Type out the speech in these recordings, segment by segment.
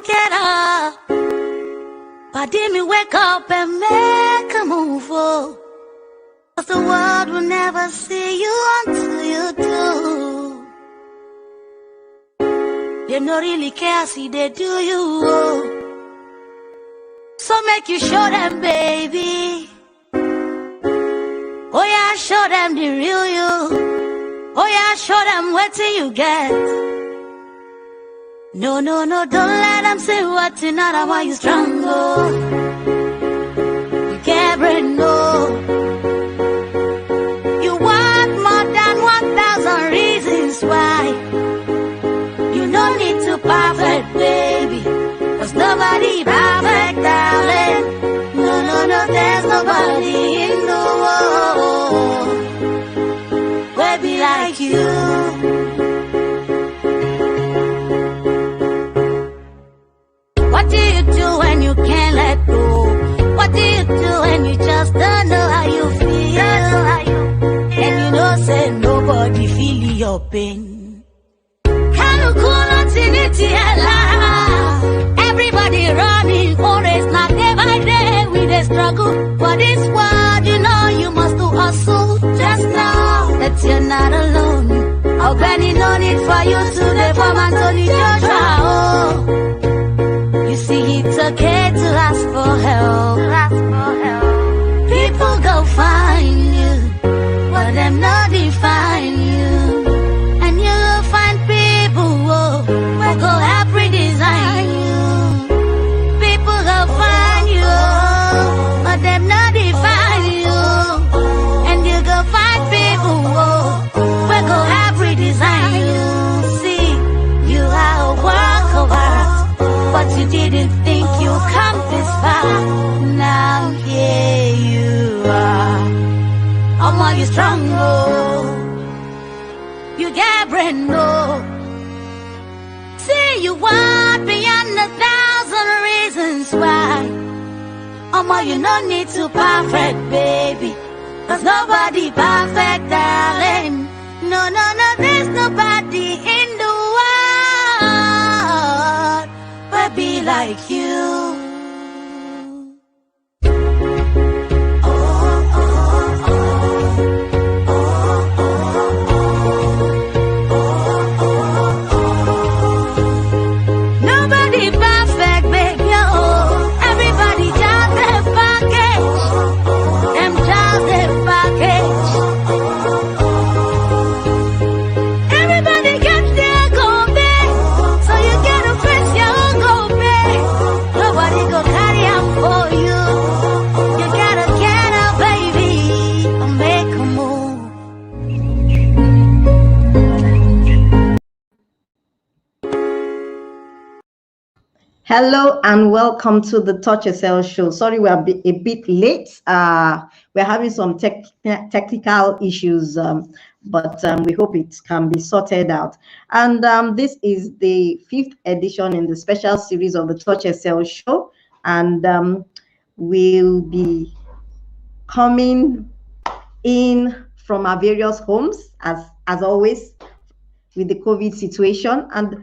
Get up, but did me wake up and make a move. Oh, 'cause the world will never see you until you do. They don't really care, see they do you. Oh. So make you show them, baby. Oh yeah, show them the real you. Oh yeah, show them what till you get. No, no, no, don't let them say what you not. I want you strong, oh. You can't break, no. You want more than 1,000 reasons why. You don't need to perfect, baby. 'Cause nobody perfect, darling. No, no, no, there's nobody in the world will be like you. What do you do when you can't let go? What do you do when you just don't know how you feel? And you know, say nobody feel your pain. Everybody running, always not day by day with a struggle. For this world, you know you must do hustle. Just know that you're not alone. I'll Benny no need for you to the form and Tony Joshua. Oh. You see, it's okay to ask for help. People go find you, but them not define you. And you'll find people who go help redesign you. People go find you, but them not define you. And you go find people who go help redesign you. See, you are a work of art, but you didn't think you come this far. Now here you are. I'm all you strong, oh. You get brain, oh. See, you want beyond 1,000 reasons why. You no need to perfect, baby. 'Cause nobody perfect, darling. No, no, no, there's nobody in the world but be like you. Hello and welcome to the Touch Yourself show. Sorry, we are a bit late. We're having some technical issues, but we hope it can be sorted out. And this is the 5th edition in the special series of the Touch Yourself show. And we'll be coming in from our various homes, as always, with the COVID situation. And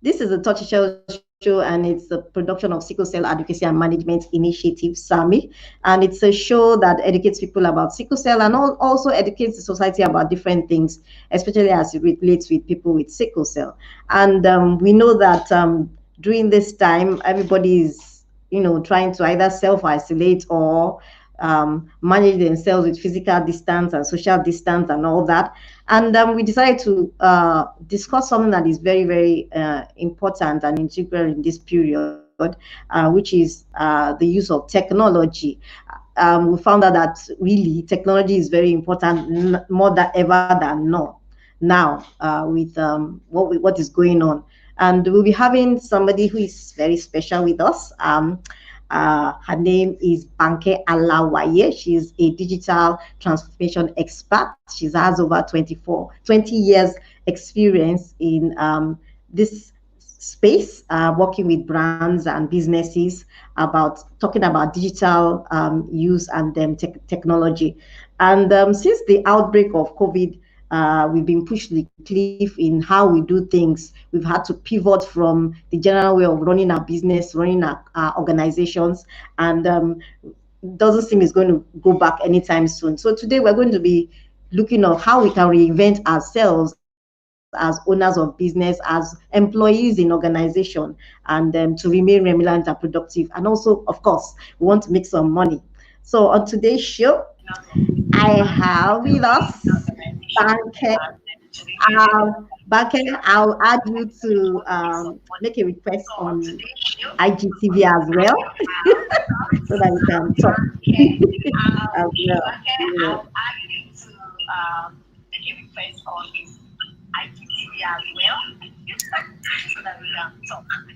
this is the Touch Yourself show, and it's a production of Sickle Cell Advocacy and Management Initiative, SAMI. And it's a show that educates people about sickle cell and also educates the society about different things, especially as it relates with people with sickle cell. And we know that during this time, everybody is, trying to either self-isolate or manage themselves with physical distance and social distance and all that. And we decided to discuss something that is very, very important and integral in this period, which is the use of technology. We found out that really technology is very important, more than ever than now with what is going on. And we'll be having somebody who is very special with us. Her name is Banke Alawaye. She's a digital transformation expert. She has over 20 years experience in this space, working with brands and businesses talking about digital use and technology. And since the outbreak of COVID we've been pushed to the cliff in how we do things. We've had to pivot from the general way of running our business, running our organizations, and doesn't seem it's going to go back anytime soon. So today we're going to be looking at how we can reinvent ourselves as owners of business, as employees in organization, and to remain relevant and productive. And also, of course, we want to make some money. So on today's show, I have with us Banke. Banke, I'll add you to make a request on IGTV as well, so that we can talk as well. Yeah.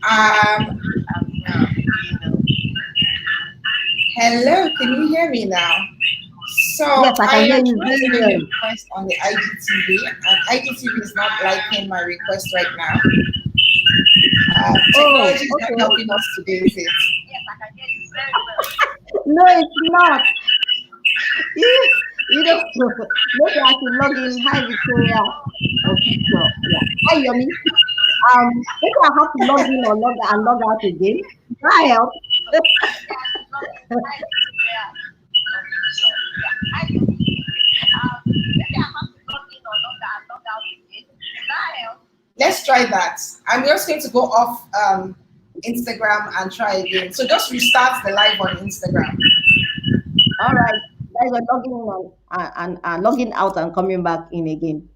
Um, Hello, can you hear me now? So Yes, I I can hear am you trying to very make a well. request on the IGTV, and IGTV is not liking my request right now. Oh, Technology is not okay. helping us today, is it? No, it's not. You know, maybe I should log in. Hi, Victoria. Okay, so yeah. Hi, Yomi. Maybe I have to log in or log out again. Try help. Let's try that. I'm just going to go off Instagram and try again. So just restart the live on Instagram. All right. Guys are logging in and logging out and coming back in again.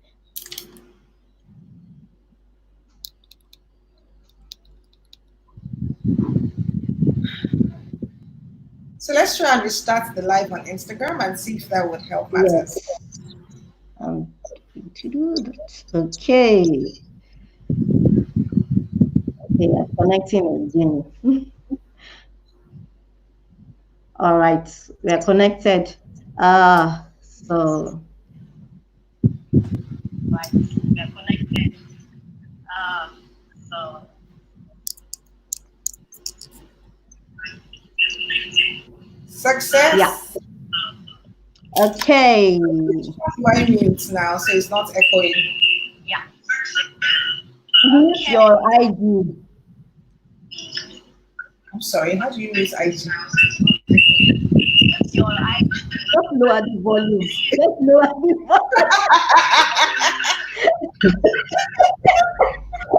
So let's try and restart the live on Instagram and see if that would help Yes. matters. Um, to do that. Okay. Okay, I'm connecting again. All right, we are connected. So yeah. Success. Okay. Why mute now so it's not echoing? Use your ID. I'm sorry, how do you use IG? Just lower the volume. Just lower the volume.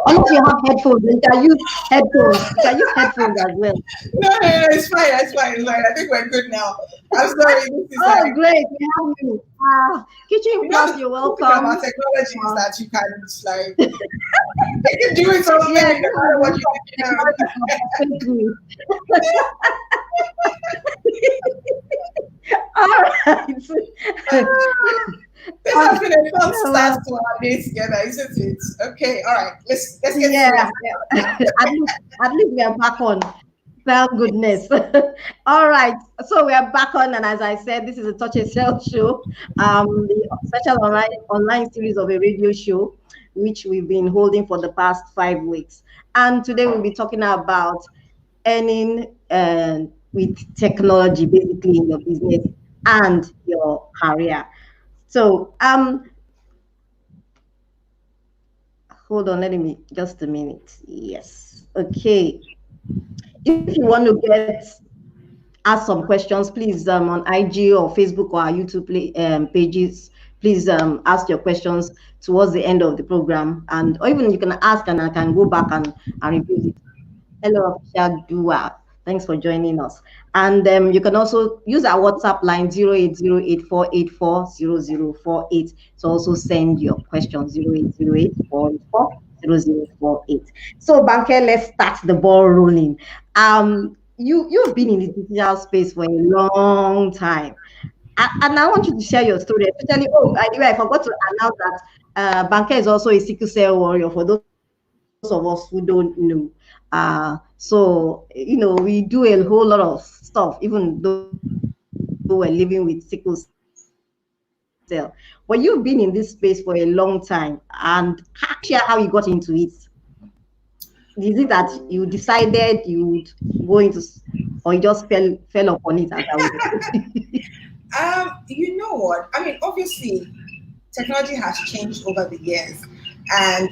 Unless you have headphones, you can use headphones. You can use headphones as well. No, it's fine, it's fine. I think we're good now. I'm sorry, this is Oh, like, great. We have you. Kitchen you Plus, know, you're the thing welcome. about technology is that you can just like, they can do it all Yeah, day, no matter what you do. All right. This has been a fun start to our day together, isn't it? Okay, all right. Let's get Yeah, serious. yeah. At least we are back on. Thank goodness. All right. So we are back on, and as I said, this is a Touch a Sell show, the special online series of a radio show, which we've been holding for the past 5 weeks. And today we'll be talking about earning with technology, basically in your business and your career. So hold on, let me just a minute. Yes. Okay. If you want to ask some questions, please on IG or Facebook or our YouTube pages, please ask your questions towards the end of the program, and or even you can ask and I can go back and review it. Hello, Official Dua. Thanks for joining us. And you can also use our WhatsApp line 08084840048 to also send your questions 08084840048. So, Banker, let's start the ball rolling. You've been in the digital space for a long time. And I want you to share your story, especially. Oh, by the way, I forgot to announce that Banker is also a sickle cell warrior. For those of us who don't know, so we do a whole lot of stuff, even though we're living with sickle cell. But you've been in this space for a long time, and can you share how you got into it? Is it that you decided you'd go into, or you just fell upon it, as I would say? You know what? I mean, obviously, technology has changed over the years. And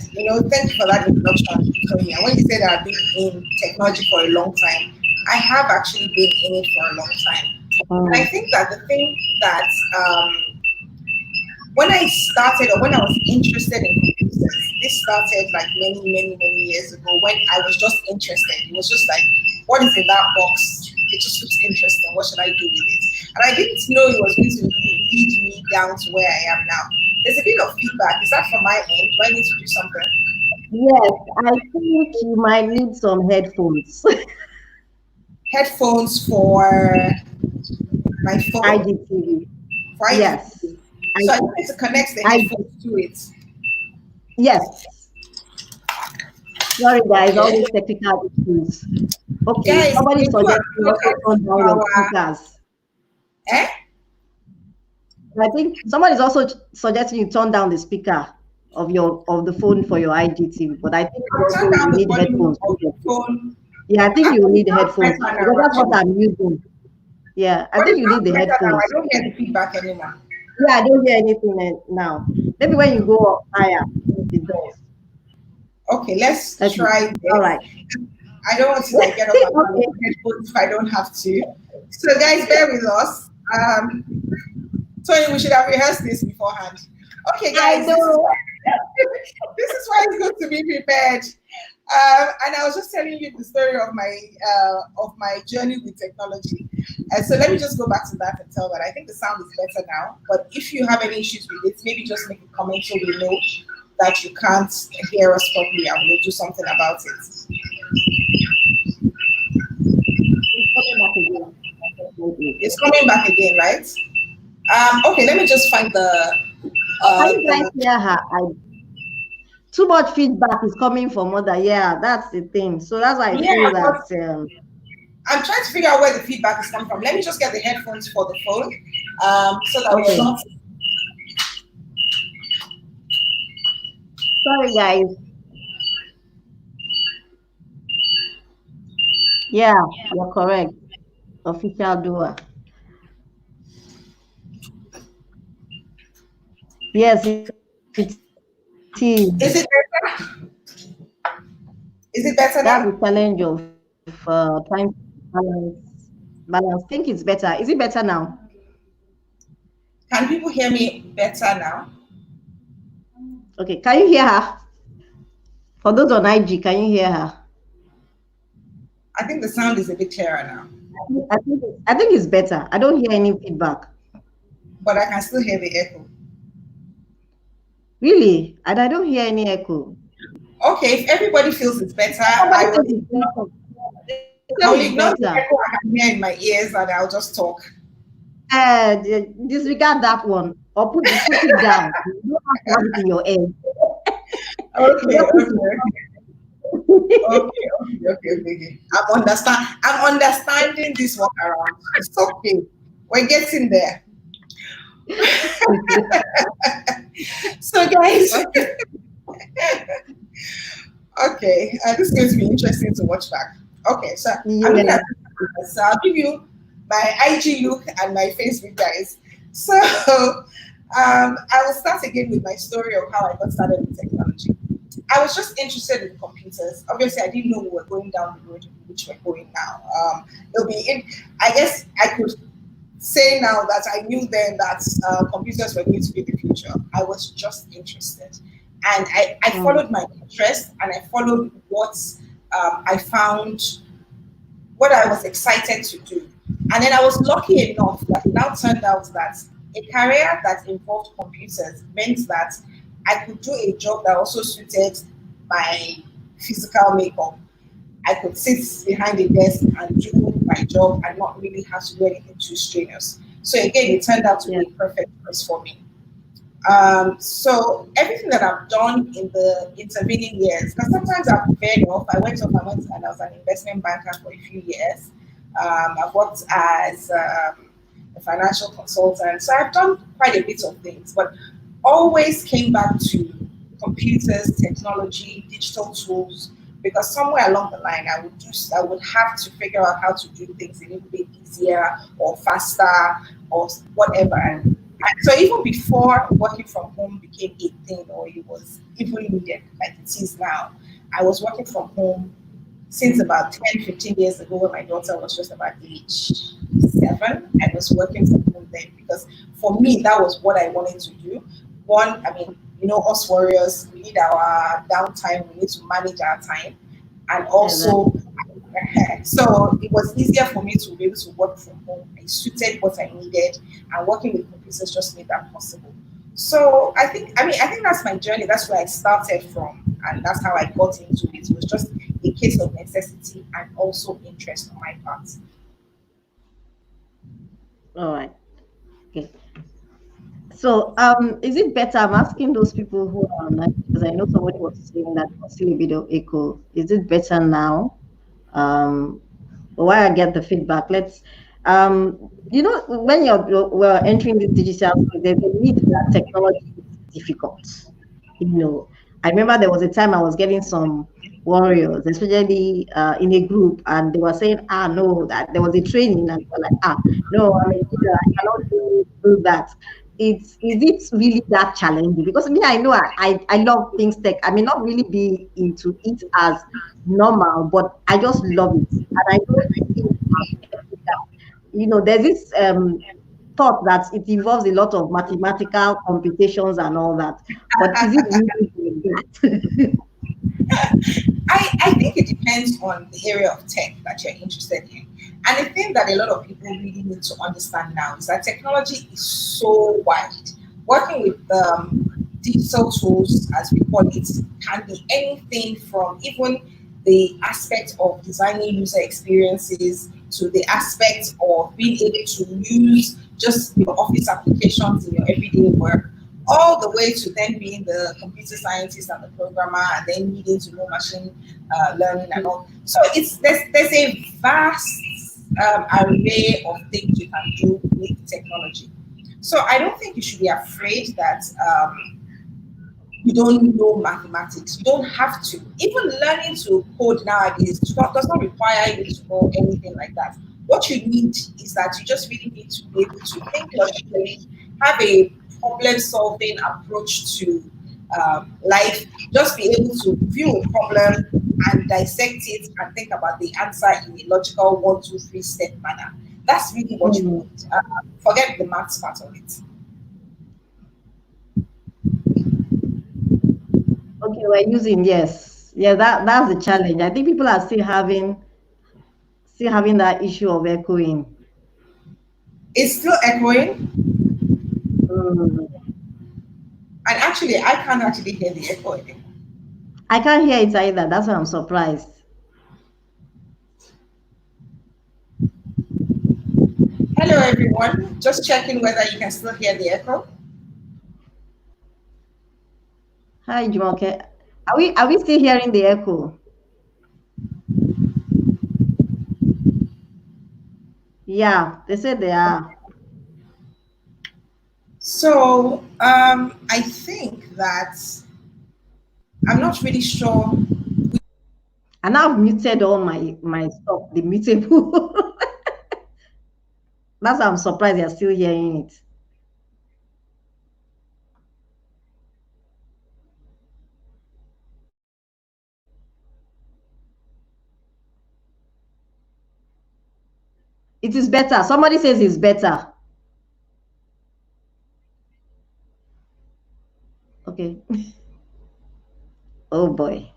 thank you for that introduction, Tony. And when you said I've been in technology for a long time, I have actually been in it for a long time. And I Mm. think that the thing that when I started or when I was interested in computers, this started like many, many, many years ago when I was just interested. It was just like, what is in that box? It just looks interesting. What should I do with it? And I didn't know it was going to lead me down to where I am now. There's a bit of feedback. Is that from my end? Do I need to do something? Yes, I think you might need some headphones. Headphones for my phone, IGTV. for Yes. IGTV. I, So I need to connect the I, headphones to it. yes. Sorry, guys, all Okay. these technical issues. Okay, Guys, somebody we do suggested you also turn advocate down your our speakers. eh? I think somebody is also suggesting you turn down the speaker of the phone for your IGTV, but I think I'll turn also you down the need volume headphones. of the phone. Yeah, I think you Actually, need it sounds headphones better because now, that's what actually. I'm using. Yeah, I But it think you need sounds the better now. I headphones. don't hear the feedback anymore. Yeah, I don't hear anything now. Maybe when you go up higher, it does. Okay, let's Okay, try all this. right. I don't want to like get up and down with Okay, headphones if I don't have to. So guys, bear with us. Tony, we should have rehearsed this beforehand. Okay, I guys, this is know. this is why it's good to be prepared. And I was just telling you the story of my journey with technology. And so let me just go back to that and tell that I think the sound is better now. But if you have any issues with it, maybe just make a comment so we know that you can't hear us properly and we'll do something about it. It's coming back again. Definitely. It's coming back again, right? Okay, let me just find Can you guys the hear her? Too much feedback is coming from mother. Yeah, that's the thing. So that's why I yeah, feel but that. I'm trying to figure out where the feedback is coming from. Let me just get the headphones for the phone, so that we're Okay, not. sorry guys. Yeah, you're correct. Official doer. Yes, it is. Is it better? Is it better That's now? the challenge of trying to balance. Think it's better. Is it better now? Can people hear me better now? Okay, can you hear her? For those on IG, can you hear her? I think the sound is a bit clearer now, I think it's better. I don't hear any feedback. but I can still hear the echo. Really? And I don't hear any echo. Okay, if everybody feels it's better, Somebody says it's better. They I said will it's ignore the better. echo I can hear in my ears and I'll just talk. Disregard that one or put it down. You don't have to have it in your head. Okay, Just put okay, it. okay. I'm understanding this workaround. It's okay. We're getting there. So, guys, Okay. okay, this is going to be interesting to watch back. Okay, so I'm looking Yeah. at this. So I'll give you my IG look and my Facebook, guys. So I will start again with my story of how I got started with technology. I was just interested in computers. Obviously, I didn't know we were going down the road in which we're going now. It'll be in, I guess I could say now that I knew then that computers were going to be the future. I was just interested. And I Mm, followed my interest and I followed what I found, what I was excited to do. And then I was lucky enough that it now turned out that a career that involved computers meant that I could do a job that also suited my physical makeup. I could sit behind a desk and do my job and not really have to do anything too strenuous. So again, it turned out to yeah. be a perfect choice for me. So everything that I've done in the intervening years, because sometimes I've veered off. I went and I was an investment banker for a few years. I've worked as a financial consultant. So I've done quite a bit of things, but always came back to computers, technology, digital tools, because somewhere along the line I would have to figure out how to do things a little bit easier or faster or whatever. So even before working from home became a thing, or it was even needed like it is now, I was working from home since about 10, 15 years ago when my daughter was just about age 7. I was working from home then because for me, that was what I wanted to do. One, I mean, us warriors, we need our downtime, we need to manage our time. And also, Exactly. so it was easier for me to be able to work from home. I suited what I needed, and working with computers just made that possible. So I think that's my journey. That's where I started from, and that's how I got into it. It was just a case of necessity and also interest on my part. All right. Okay. So, is it better? I'm asking those people who are online because I know somebody was saying that was still a bit of echo. Is it better now? Um, While I get the feedback, when we're entering the digital space, there's a need that technology is difficult. I remember there was a time I was getting some warriors, especially in a group, and they were saying, no, that there was a training, and they were like, no, I'm a leader, I cannot do that. Is it really that challenging? Because me, I know I love things tech. I may not really be into it as normal, but I just love it. And I know things are technical. There's this thought that it involves a lot of mathematical computations and all that. But is it really like that? I think it depends on the area of tech that you're interested in. And the thing that a lot of people really need to understand now is that technology is so wide. Working with digital tools, as we call it, can be anything from even the aspect of designing user experiences to the aspect of being able to use just your office applications in your everyday work, all the way to then being the computer scientist and the programmer, and then needing to know machine learning and all. So there's a vast array of things you can do with technology. So I don't think you should be afraid that you don't know mathematics. You don't have to. Even learning to code nowadays does not require you to know anything like that. What you need is that you just really need to be able to think logically, have a problem solving approach to life, just be able to view a problem and dissect it and think about the answer in a logical 1, 2, 3 step manner. That's really what you Hmm. need. Forget the maths part of it. Okay, we're using, yes. Yeah, that's the challenge. I think people are still having that issue of echoing. It's still echoing. Mm. And actually, I can't actually hear the echo anymore. I can't hear it either. That's why I'm surprised. Hello, everyone. Just checking whether you can still hear the echo. Hi, Jumoke. Are we still hearing the echo? Yeah, they said they are. So I think that I'm not really sure. And I've muted all my stuff, the mutable. That's why I'm surprised you're still hearing it. It is better. Somebody says it's better. Okay. Oh boy.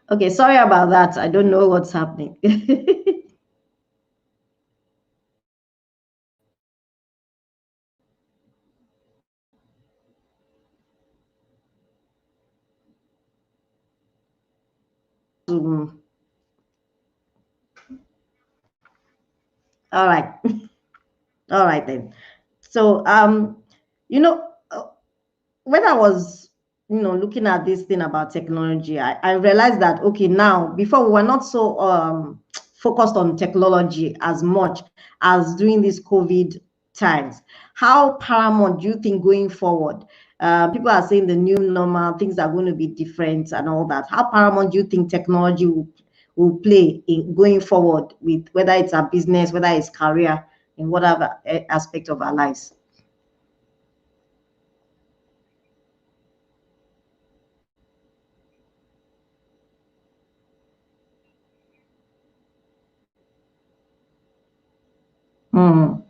Okay, sorry about that. I don't know what's happening. Mm, all right. All right then. So you know, when I was, looking at this thing about technology, I realized that okay, now before we were not so focused on technology as much as during this COVID times. How paramount do you think going forward? People are saying the new normal, things are going to be different and all that. How paramount do you think technology will play in going forward with whether it's our business, whether it's career, in whatever aspect of our lives? Mm,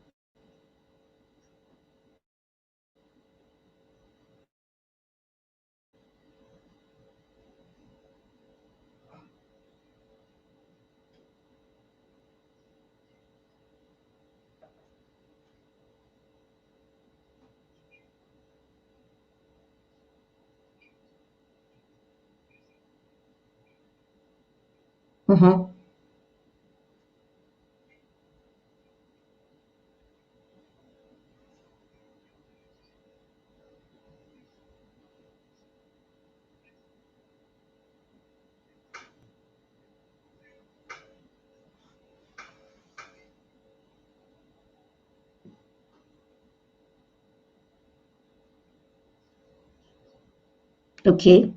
mm-hmm. Okay.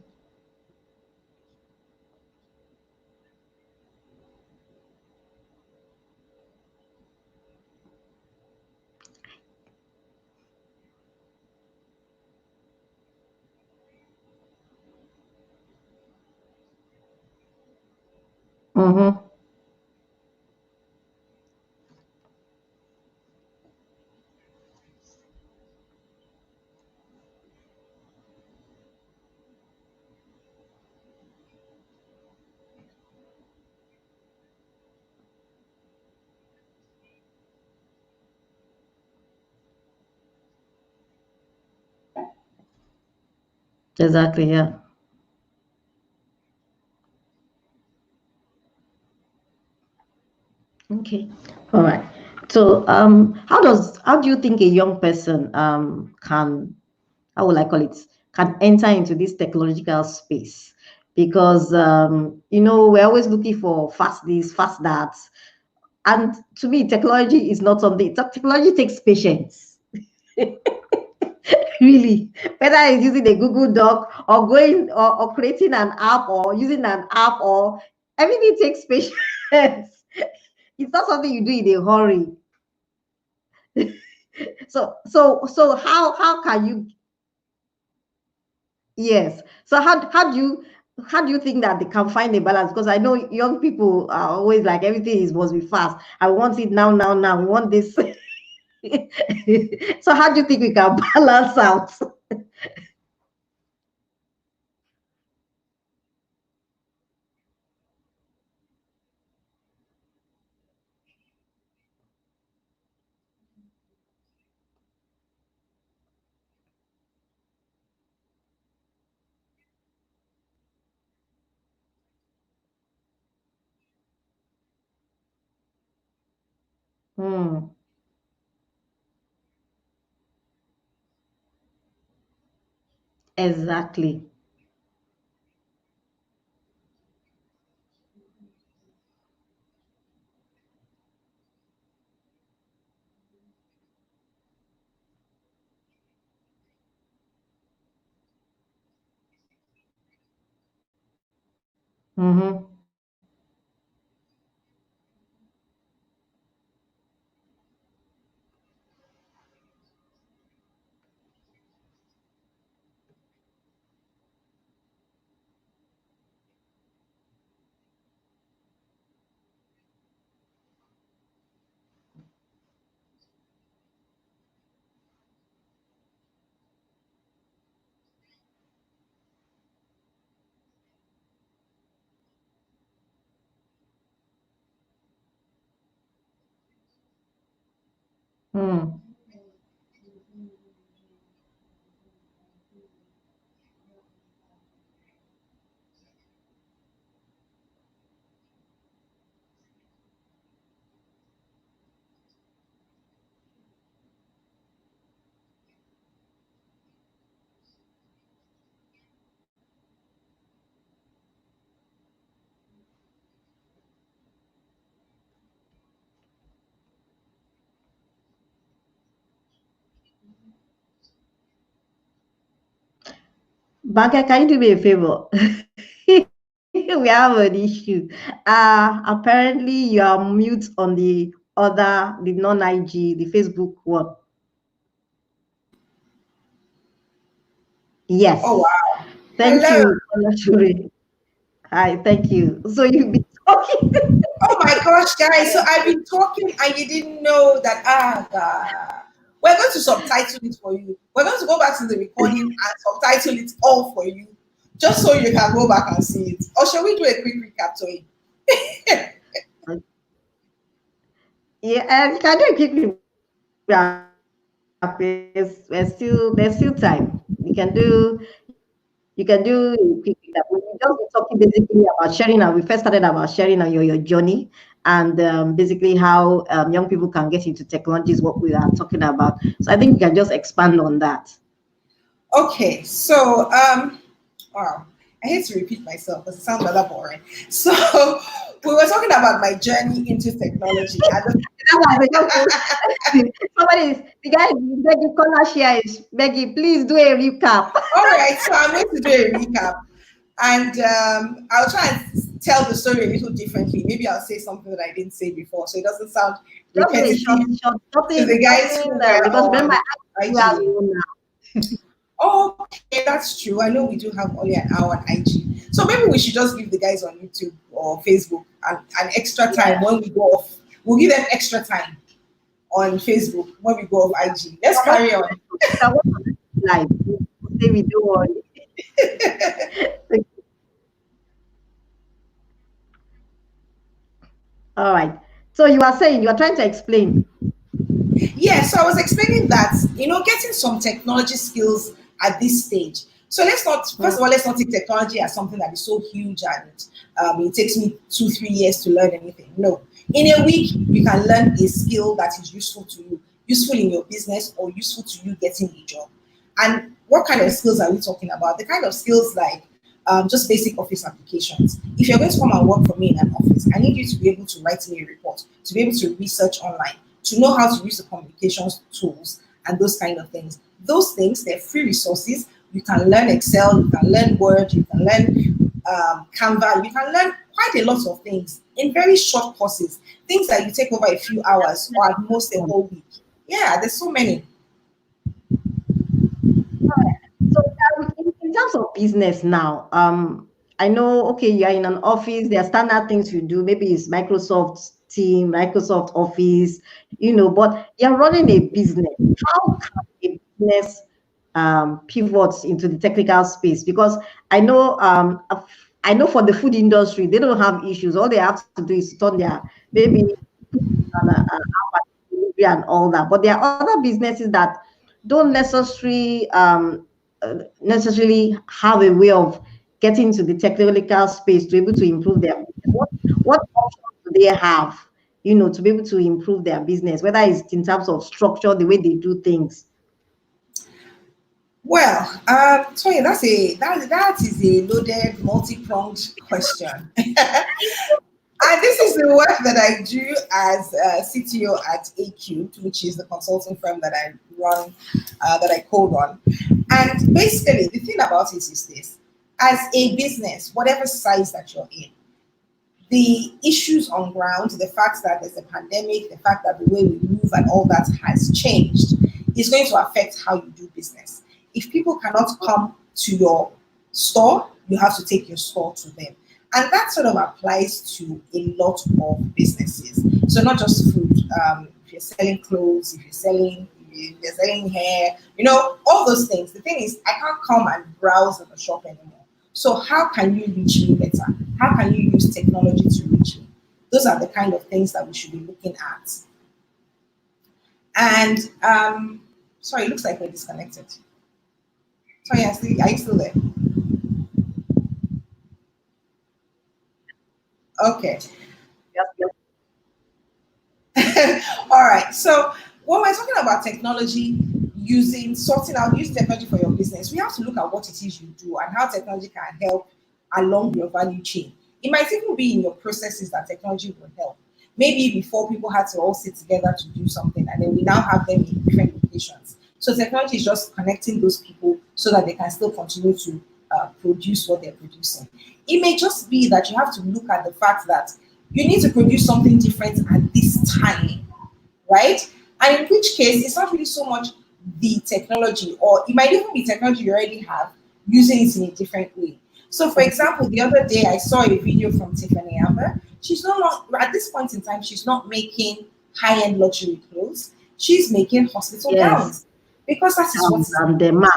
Mm-hmm. Exactly. Yeah. Okay. All right. So, how do you think a young person can, how will I call it, can enter into this technological space? Because we're always looking for fast this, fast that, and to me, technology is not something. Technology takes patience, really. Whether it's using a Google Doc or going or creating an app or using an app or everything takes patience. It's not something you do in a hurry. So how can you, yes, so how do you think that they can find a balance? Because I know young people are always like everything is must be fast. I want it now, now, now. We want this. So how do you think we can balance out? Hmm, exactly. Mm-hmm. Hmm. Banker, can you do me a favor? We have an issue. Apparently you are mute on the non-IG, the Facebook one. Oh Yes. wow. Thank Hello. you. Olashore. Hi, thank you. So you've been talking. Oh my gosh, guys. So I've been talking and you didn't know that. God. We're going to subtitle it for you. We're going to go back to the recording and subtitle it all for you, just so you can go back and see it. Or shall we do a quick recap, Toyin? Yeah, and you can do it quickly. There's still time. You can do a quick recap. We just be talking basically about sharing. We first started about sharing on your journey and basically how young people can get into technology is what we are talking about. So I think we can just expand on that. Okay, so wow, I hate to repeat myself because it sounds rather boring. So we were talking about my journey into technology. The guy begging corner share is begging, please do a recap. All right, so I'm going to do a recap, and I'll try and tell the story a little differently. Maybe I'll say something that I didn't say before, so it doesn't sound Just a repetitive short, to the guys who were because remember, on you have IG. Okay, that's true. I know we do have only an hour on IG. So maybe we should just give the guys on YouTube or Facebook an extra time when we go off. We'll give them extra time on Facebook when we go off IG. Let's carry on. live. Say we do all. All right. So you are saying you are trying to explain. Yeah, so I was explaining that, getting some technology skills at this stage. So first of all, let's not take technology as something that is so huge and it takes me 2, 3 years to learn anything. No. In a week, you can learn a skill that is useful to you, useful in your business or useful to you getting a job. And what kind of skills are we talking about? The kind of skills like just basic office applications. If you're going to come and work for me in an office, I need you to be able to write me a report, to be able to research online, to know how to use the communications tools and those kind of things. Those things, they're free resources. You can learn Excel, you can learn Word, you can learn Canva, you can learn quite a lot of things in very short courses, things that you take over a few hours or at most a whole week. Yeah, there's so many. So in terms of business now, I know, okay, you are in an office, there are standard things you do. Maybe it's Microsoft Team, Microsoft Office, but you're running a business. How can a business pivots into the technical space? Because I know, I know for the food industry, they don't have issues. All they have to do is turn their maybe delivery and all that. But there are other businesses that don't necessarily have a way of getting to the technical space to be able to improve their business. What options do they have, to be able to improve their business, whether it's in terms of structure, the way they do things? Well, Toyin, that is a loaded, multi-pronged question. And this is the work that I do as CTO at AQ, which is the consulting firm that I run, that I co-run. And basically, the thing about it is this: as a business, whatever size that you're in, the issues on ground, the fact that there's a pandemic, the fact that the way we move and all that has changed, is going to affect how you do business. If people cannot come to your store, you have to take your store to them. And that sort of applies to a lot of businesses. So not just food. If you're selling clothes, if you're selling hair, all those things. The thing is, I can't come and browse at the shop anymore. So how can you reach me better? How can you use technology to reach me? Those are the kind of things that we should be looking at. And sorry, it looks like we're disconnected. Sorry, are you still there? Okay. Yes, yes. All right. So when we're talking about technology, use technology for your business, we have to look at what it is you do and how technology can help along your value chain. It might even be in your processes that technology will help. Maybe before people had to all sit together to do something, and then we now have them in different locations. So technology is just connecting those people so that they can still continue to produce what they're producing. It may just be that you have to look at the fact that you need to produce something different at this time, right? And in which case, it's not really so much the technology, or it might even be technology you already have, using it in a different way. So, for example, the other day I saw a video from Tiffany Amber. She's no longer, at this point in time, she's not making high-end luxury clothes. She's making hospital Yes. gowns because that is what is And the math.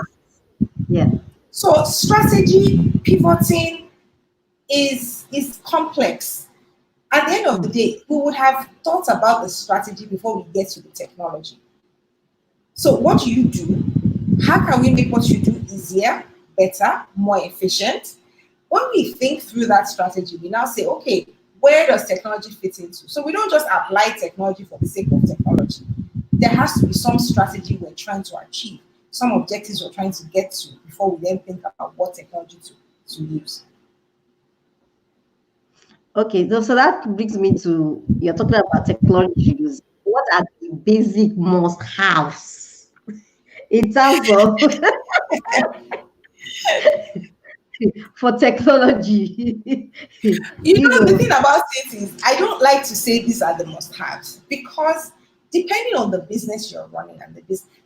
Yeah. so strategy pivoting is complex. At the end of the day, we would have thought about the strategy before we get to the technology. So what do you do? How can we make what you do easier, better, more efficient? When we think through that strategy, we now say, okay, where does technology fit into? So we don't just apply technology for the sake of technology. There has to be some strategy we're trying to achieve, some objectives we're trying to get to before we then think about what technology to use. Okay, so that brings me to, you're talking about technology use. What are the basic must-haves in terms of for technology? You You know, the know, thing about it is, I don't like to say these are the must-haves because depending on the business you're running and the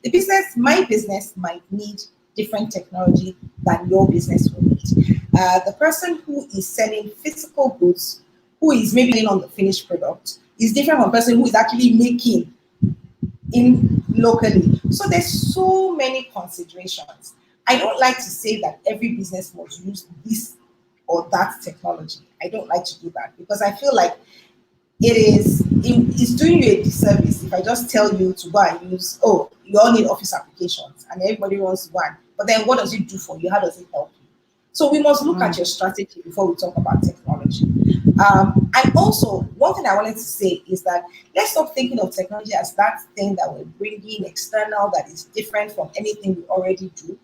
business, my business might need different technology than your business will need. The person who is selling physical goods, who is maybe on the finished product, is different from the person who is actually making in locally. So there's so many considerations. I don't like to say that every business must use this or that technology. I don't like to do that because I feel like it's doing you a disservice if I just tell you to go and use, oh, you all need office applications and everybody wants one. But then what does it do for you? How does it help you? So we must look at your strategy before we talk about technology. And also, one thing I wanted to say is that let's stop thinking of technology as that thing that we're bringing external that is different from anything we already do.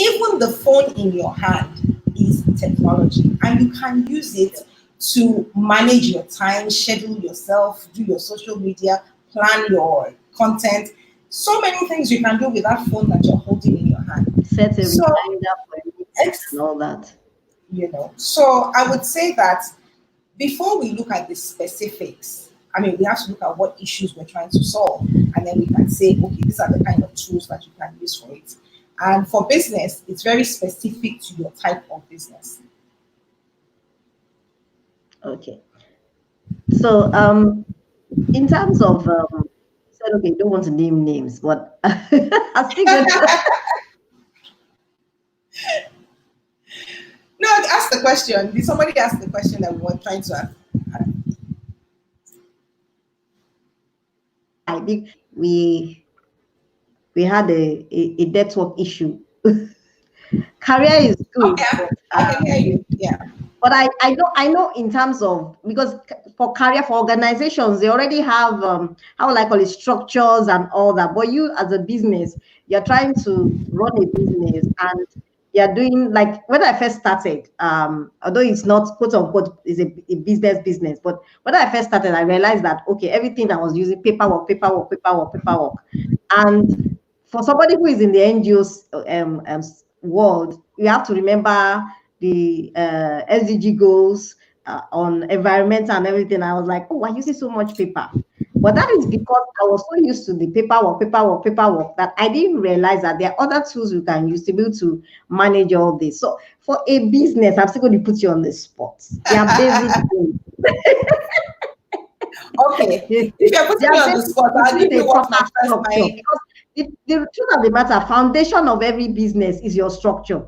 Even the phone in your hand is technology, and you can use it to manage your time, schedule yourself, do your social media, plan your content. So many things you can do with that phone that you're holding in your hand. set a So reminder for meetings it's, and all that. so I would say that before we look at the specifics, I mean, we have to look at what issues we're trying to solve, and then we can say, okay, these are the kind of tools that you can use for it. And for business, it's very specific to your type of business. Okay. So in terms of said, okay, don't want to name names, but I still going to No, ask the question. Did somebody ask the question that we were trying to ask? I think we had a network issue. Career is good, Okay, but I can hear you. Yeah. I know in terms of, because for career, for organizations, they already have how will I call it, structures and all that. But you as a business, you're trying to run a business, and you're doing, like when I first started, although it's not quote unquote is a business, but when I first started, I realized that okay, everything I was using paperwork, and for somebody who is in the NGOs world, you have to remember the SDG goals on environment and everything. I was like, oh, I'm using so much paper. But that is because I was so used to the paperwork that I didn't realize that there are other tools you can use to be able to manage all this. So for a business, I'm still going to put you on the spot. There are basic things. Okay. If you're putting There me are on the basic spot, things. I'll You give need you a what my proper first structure, my because the truth of the matter, foundation of every business is your structure.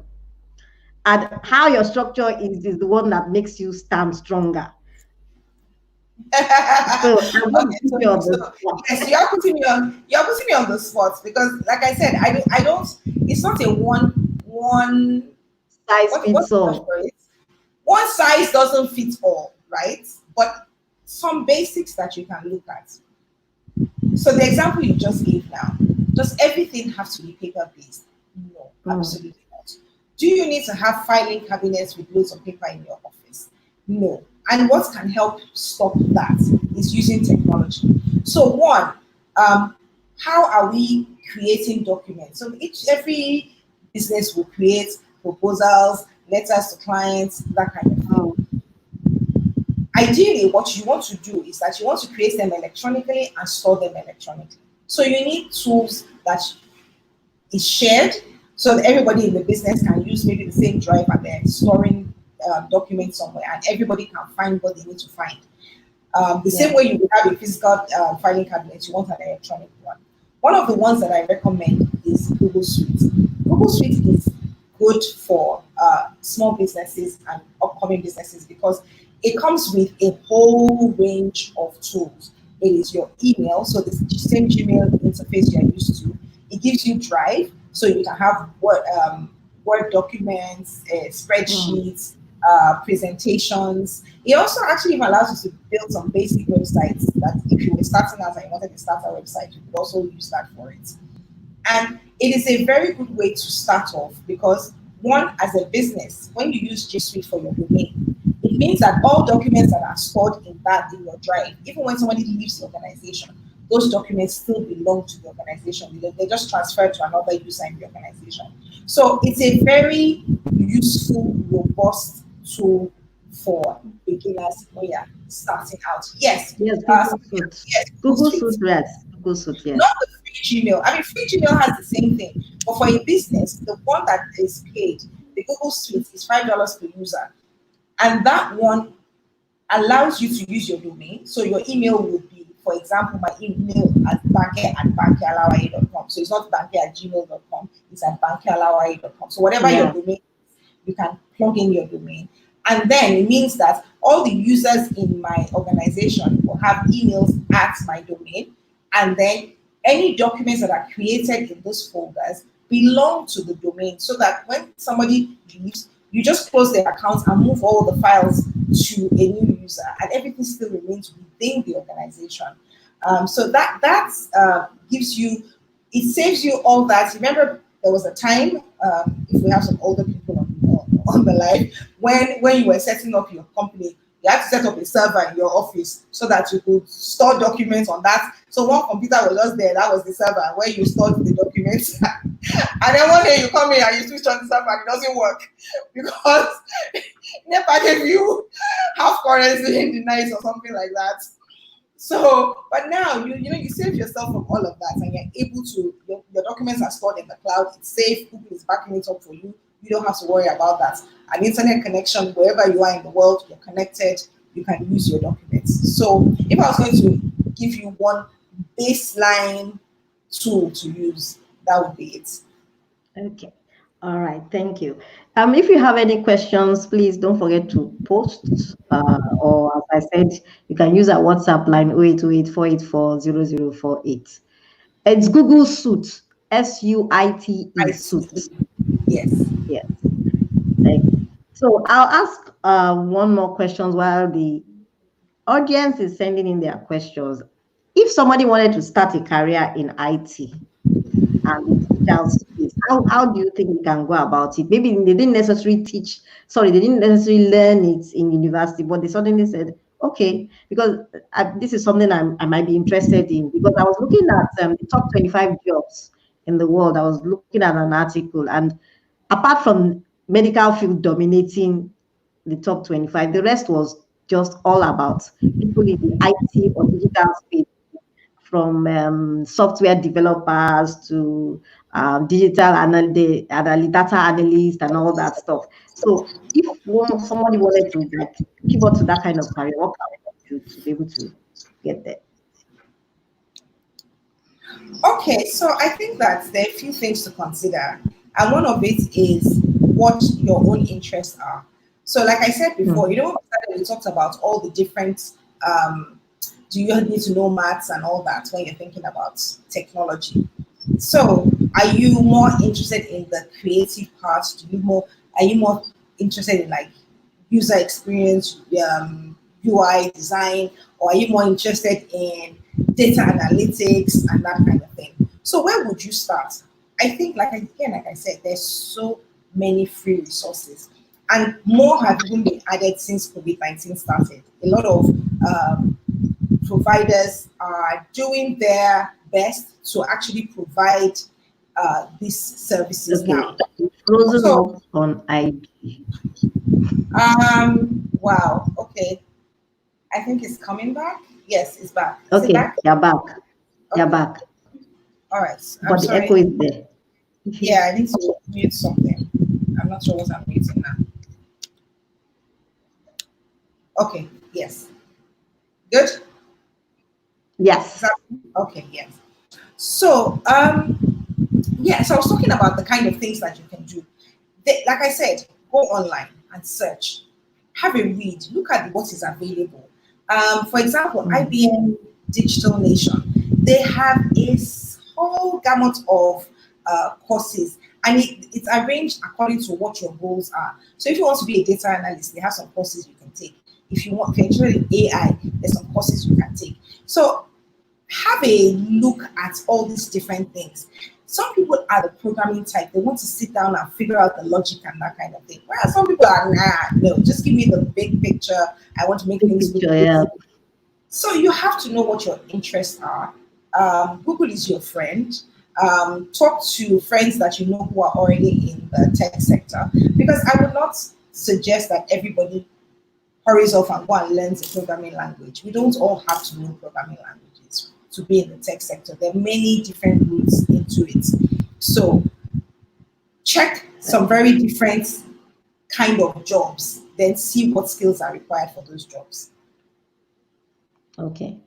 And how your structure is the one that makes you stand stronger. So I'm going to okay, put so, you on so the spot. yes, you're putting me on the spot because like I said, I don't it's not a one Size what's fits the word all. for it? One size doesn't fit all, right? But some basics that you can look at. So the example you just gave now, does everything have to be paper based? No, Mm. absolutely not. Do you need to have filing cabinets with loads of paper in your office? No. And what can help stop that is using technology. So one, how are we creating documents? So every business will create proposals, letters to clients, that kind of thing. Oh, Ideally, what you want to do is that you want to create them electronically and store them electronically. So you need tools that is shared so that everybody in the business can use maybe the same drive and they're storing documents somewhere and everybody can find what they need to find. The yeah. same way you would have a physical filing cabinet, you want an electronic one. One of the ones that I recommend is Google Suite. Google Suite is good for small businesses and upcoming businesses because it comes with a whole range of tools. It is your email, so the same Gmail interface you're used to. It gives you Drive, so you can have Word documents, Mm. spreadsheets, presentations. It also actually even allows you to build some basic websites that if you were starting out and you wanted to start a website, you could also use that for it. And it is a very good way to start off because one, as a business, when you use G Suite for your domain, it means that all documents that are stored in your drive, even when somebody leaves the organization, those documents still belong to the organization. They just transfer to another user in the organization. So it's a very useful, robust tool for beginners when you're starting out. Yes, Yes, Google Suit. yes, Google Google Suite. Suit, yes. Google Suit, Not yes. the free Gmail. I mean, free Gmail has the same thing, but for a business, the one that is paid, the Google Suite, is $5 per user, and that one allows you to use your domain. So your email would be, for example, my email at banke@bankealawaye.com. So it's not banke@gmail.com, it's at bankealawaye.com. So whatever your Yeah. domain, you can plug in your domain. And then it means that all the users in my organization will have emails at my domain. And then any documents that are created in those folders belong to the domain so that when somebody leaves, you just close their accounts and move all the files to a new user, and everything still remains within the organization. So that gives you, it saves you all that. Remember, there was a time, if we have some older people on the line, when you were setting up your company, you had to set up a server in your office so that you could store documents on that. So one computer was just there, that was the server where you stored the documents. And then one day you come in and you switch on the server and it doesn't work because NEPA gave you half currency in the night or something like that. So, but now you save yourself from all of that, and you're able to your documents are stored in the cloud. It's safe. Google is backing it up for you. You don't have to worry about that. An internet connection wherever you are in the world, you're connected. You can use your documents. So, if I was going to give you one baseline tool to use, that would be it. Okay. All right. Thank you. If you have any questions, please don't forget to post. Or as I said, you can use our WhatsApp line 0828 It's Google Suite. SUITE I see. Suite. Yes. Yes. Thank you. So I'll ask one more question while the audience is sending in their questions. If somebody wanted to start a career in IT, and the digital space. How do you think we can go about it? Maybe they didn't necessarily they didn't necessarily learn it in university, but they suddenly said, okay, because this is something I might be interested in. Because I was looking at the top 25 jobs in the world. I was looking at an article, and apart from medical field dominating the top 25, the rest was just all about people in the IT or digital space, from software developers to data analysts and all that stuff. So if somebody wanted to like pivot to that kind of career, what can we do to be able to get there? Okay, so I think that there are a few things to consider, and one of it is what your own interests are. So, like I said Hmm. before, when we started, we talked about all the different. Do you need to know maths and all that when you're thinking about technology? So, are you more interested in the creative part? Are you more interested in like user experience, UI design, or are you more interested in data analytics and that kind of thing? So, where would you start? I think, like I said, there's so many free resources, and more have even been added since COVID-19 started. A lot of providers are doing their best to actually provide these services Okay. now. It's frozen So, up on IG. wow, okay. I think it's coming back. Yes, it's back. Is it Okay, back? you're back. You're Okay. back. All right. I'm But the echo sorry. is there. Yeah, I need to mute something. I'm not sure what I'm muting now. Okay. Yes. Good. Is Yes. that okay? Yes. So, yes, I was talking about the kind of things that you can do. Like I said, go online and search, have a read, look at what is available. For example, Mm. IBM Digital Nation, they have a whole gamut of courses, and it's arranged according to what your goals are. So if you want to be a data analyst, they have some courses you can take. If you're interested in AI, there's some courses you can take. So have a look at all these different things. Some people are the programming type, they want to sit down and figure out the logic and that kind of thing. Whereas some people are, nah, no, just give me the big picture. I want to make Big things look picture, yeah. pretty. So you have to know what your interests are. Google is your friend. Talk to friends that you know who are already in the tech sector, because I would not suggest that everybody hurries off and go and learns a programming language. We don't all have to know programming languages to be in the tech sector. There are many different routes into it. So check some very different kind of jobs, then see what skills are required for those jobs. Okay.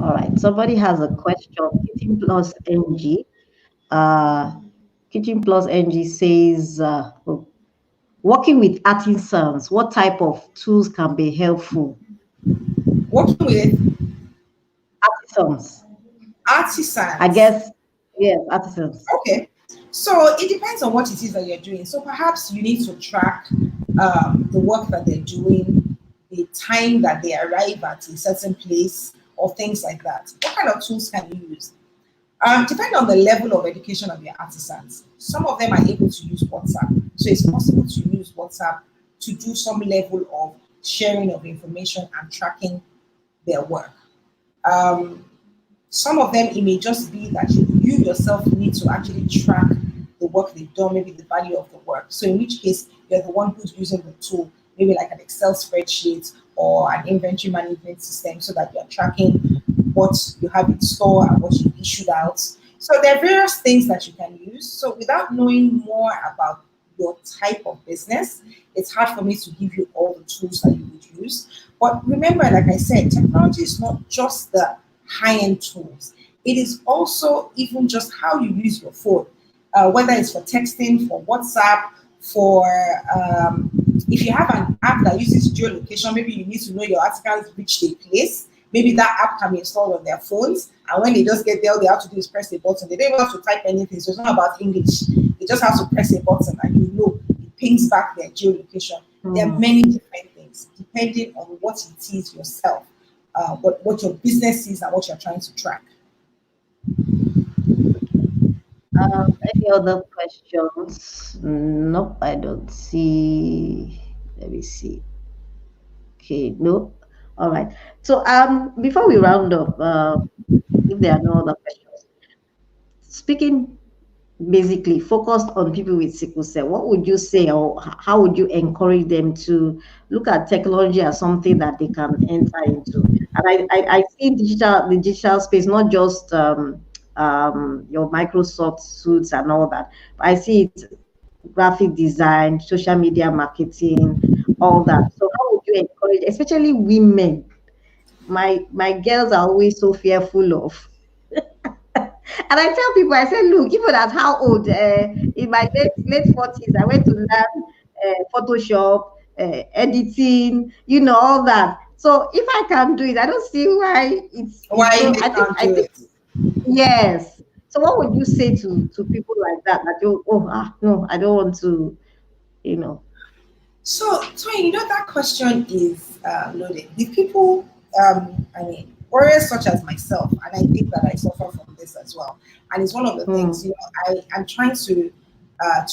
All right. Somebody has a question. Kitchen Plus NG. Uh, Kitchen Plus NG says, oh, working with artisans, what type of tools can be helpful? Working with Artisans. I artisans. guess, yes, artisans. Okay. So it depends on what it is that you're doing. So perhaps you need to track the work that they're doing, the time that they arrive at a certain place, or things like that. What kind of tools can you use? Depending on the level of education of your artisans, some of them are able to use WhatsApp. So it's possible to use WhatsApp to do some level of sharing of information and tracking their work. Um, some of them, it may just be that you yourself need to actually track the work they've done, maybe the value of the work. So in which case, you're the one who's using the tool, maybe like an Excel spreadsheet or an inventory management system, so that you're tracking what you have in store and what you issued out. So there are various things that you can use. So without knowing more about your type of business, it's hard for me to give you all the tools that you would use. But remember, like I said, technology is not just the high-end tools. It is also even just how you use your phone, whether it's for texting, for WhatsApp, for if you have an app that uses geolocation, maybe you need to know your articles reached a place. Maybe that app can be installed on their phones, and when they just get there, all they have to do is press a button. They don't even have to type anything, so it's not about English. They just have to press a button, and you know it pings back their geolocation. There are Mm. many different things depending on what it is yourself, what your business is and what you're trying to track. Any other questions? Nope, I don't see. Let me see. Okay, no. All right. So before we round up, if there are no other questions, speaking basically focused on people with sickle cell, what would you say, or how would you encourage them to look at technology as something that they can enter into? And I see the digital space, not just your Microsoft suits and all that, but I see it graphic design, social media marketing, all that. So how would you encourage, especially women? My girls are always so fearful of. And I tell people, I said, look, even at how old, in my late 40s, I went to learn Photoshop, editing, all that. So if I can do it, I don't see why it's Why so. they I can't do think it? yes. So what would you say to people like that? That you, no, I don't want to, you know. So, Toyin, that question is loaded. The people, I mean, warriors such as myself, and I think that I suffer from this as well. And it's one of the things, Mm, I'm trying to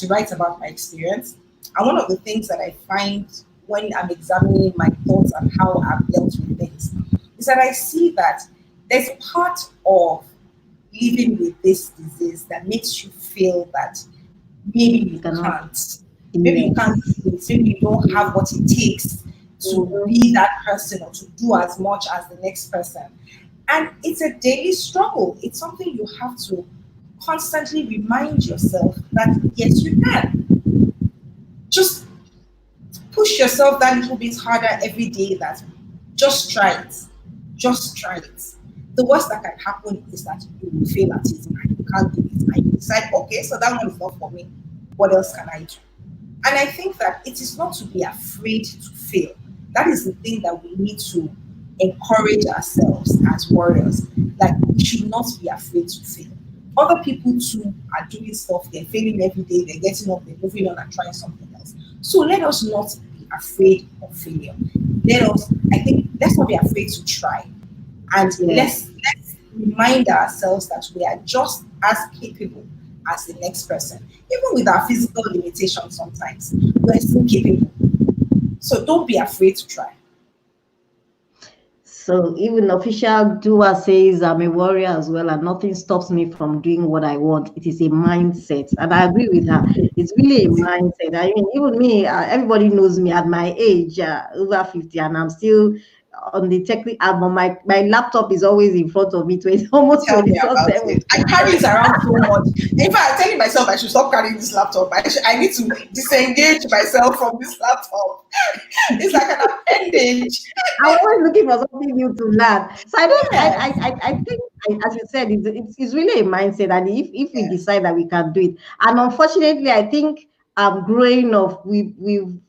write about my experience. And one of the things that I find when I'm examining my thoughts and how I've dealt with things is that I see that there's part of living with this disease that makes you feel that maybe You you cannot. can't. Maybe you can't Yes. do it. Maybe you don't have what it takes to Mhm. be that person or to do as much as the next person. And it's a daily struggle. It's something you have to constantly remind yourself that yes, you can. Just push yourself that little bit harder every day. That just try it. Just try it. The worst that can happen is that you will fail at it and you can't do it. And you decide, okay, so that one is not for me. What else can I do? And I think that it is not to be afraid to fail. That is the thing that we need to encourage ourselves as warriors. Like we should not be afraid to fail. Other people too are doing stuff, they're failing every day, they're getting up, they're moving on and trying something else. So let us not be afraid of failure. I think, let's not be afraid to try. And Yes. let's remind ourselves that we are just as capable as the next person. Even with our physical limitations sometimes, we're still capable. So don't be afraid to try. So even official doer says I'm a warrior as well, and nothing stops me from doing what I want. It is a mindset, and I agree with her. It's really a mindset. I mean, even me, everybody knows me at my age, over 50, and I'm still on the technical album. My laptop is always in front of me, almost Tell me about 24/7. it. I carry it around so much. In fact, I'm telling myself I should stop carrying this laptop. I need to disengage myself from this laptop. It's like an appendage. I'm always looking for something new to learn. So I don't. Yes, I think, as you said, it's really a mindset, and if we yes. decide that we can do it, and unfortunately, I think growing up, we've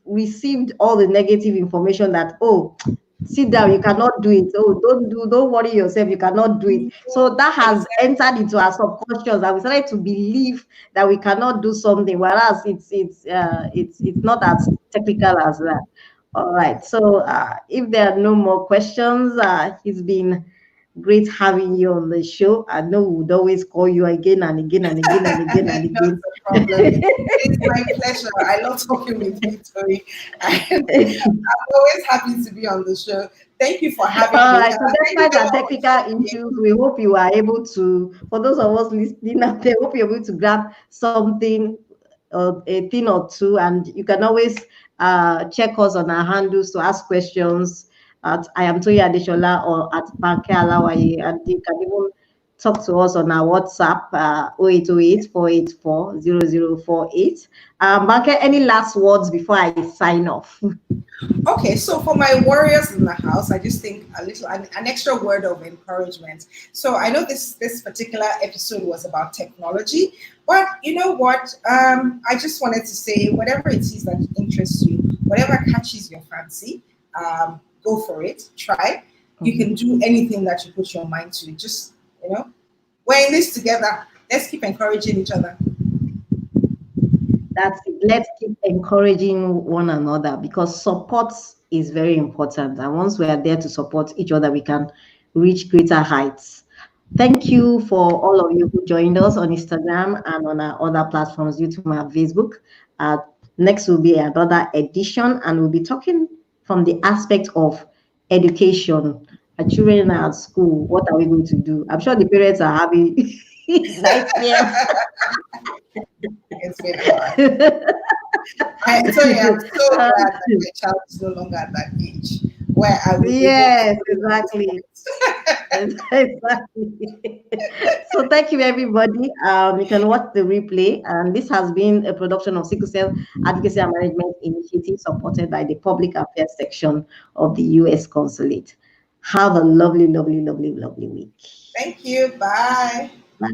received all the negative information that, oh, sit down, you cannot do it. Oh, don't worry yourself, you cannot do it. So that has entered Exactly. into our subconscious, and we started to believe that we cannot do something, whereas it's not as technical as that. All right. So if there are no more questions, it's been great having you on the show. I know we would always call you again and again and again and again and Not again. a problem. It's my pleasure. I love talking with you, Tori. And I'm always happy to be on the show. Thank you for having All me. right. So Thank you despite our everyone for technical tuning in. issues, we hope you are able to, for those of us listening out there, hope you're able to grab something, a thing or two, and you can always check us on our handles to ask questions at I am Toyin Adeshola or at Banke Alawaye, and you can even talk to us on our WhatsApp 0808 Banke, any last words before I sign off? Okay, so for my warriors in the house, I just think an extra word of encouragement. So I know this particular episode was about technology, but you know what? I just wanted to say whatever it is that interests you, whatever catches your fancy, go for it. Try. You can Mhm. do anything that you put your mind to. Just we're in this together. Let's keep encouraging each other. That's it. Let's keep encouraging one another because support is very important. And once we are there to support each other, we can reach greater heights. Thank you for all of you who joined us on Instagram and on our other platforms, YouTube and Facebook. Uh, Next will be another edition, and we'll be talking from the aspect of education. Our children are at school. What are we going to do? I'm sure the parents are having nightmares. It's been hard. I tell you, I'm so Uh, glad that my child is no longer at that age where I will be able to Yes, put it on this exactly. point. Exactly. So thank you, everybody. You can watch the replay. And this has been a production of Sickle Cell Advocacy and Management Initiative supported by the Public Affairs section of the U.S. Consulate. Have a lovely, lovely, lovely, lovely week. Thank you. Bye. Bye.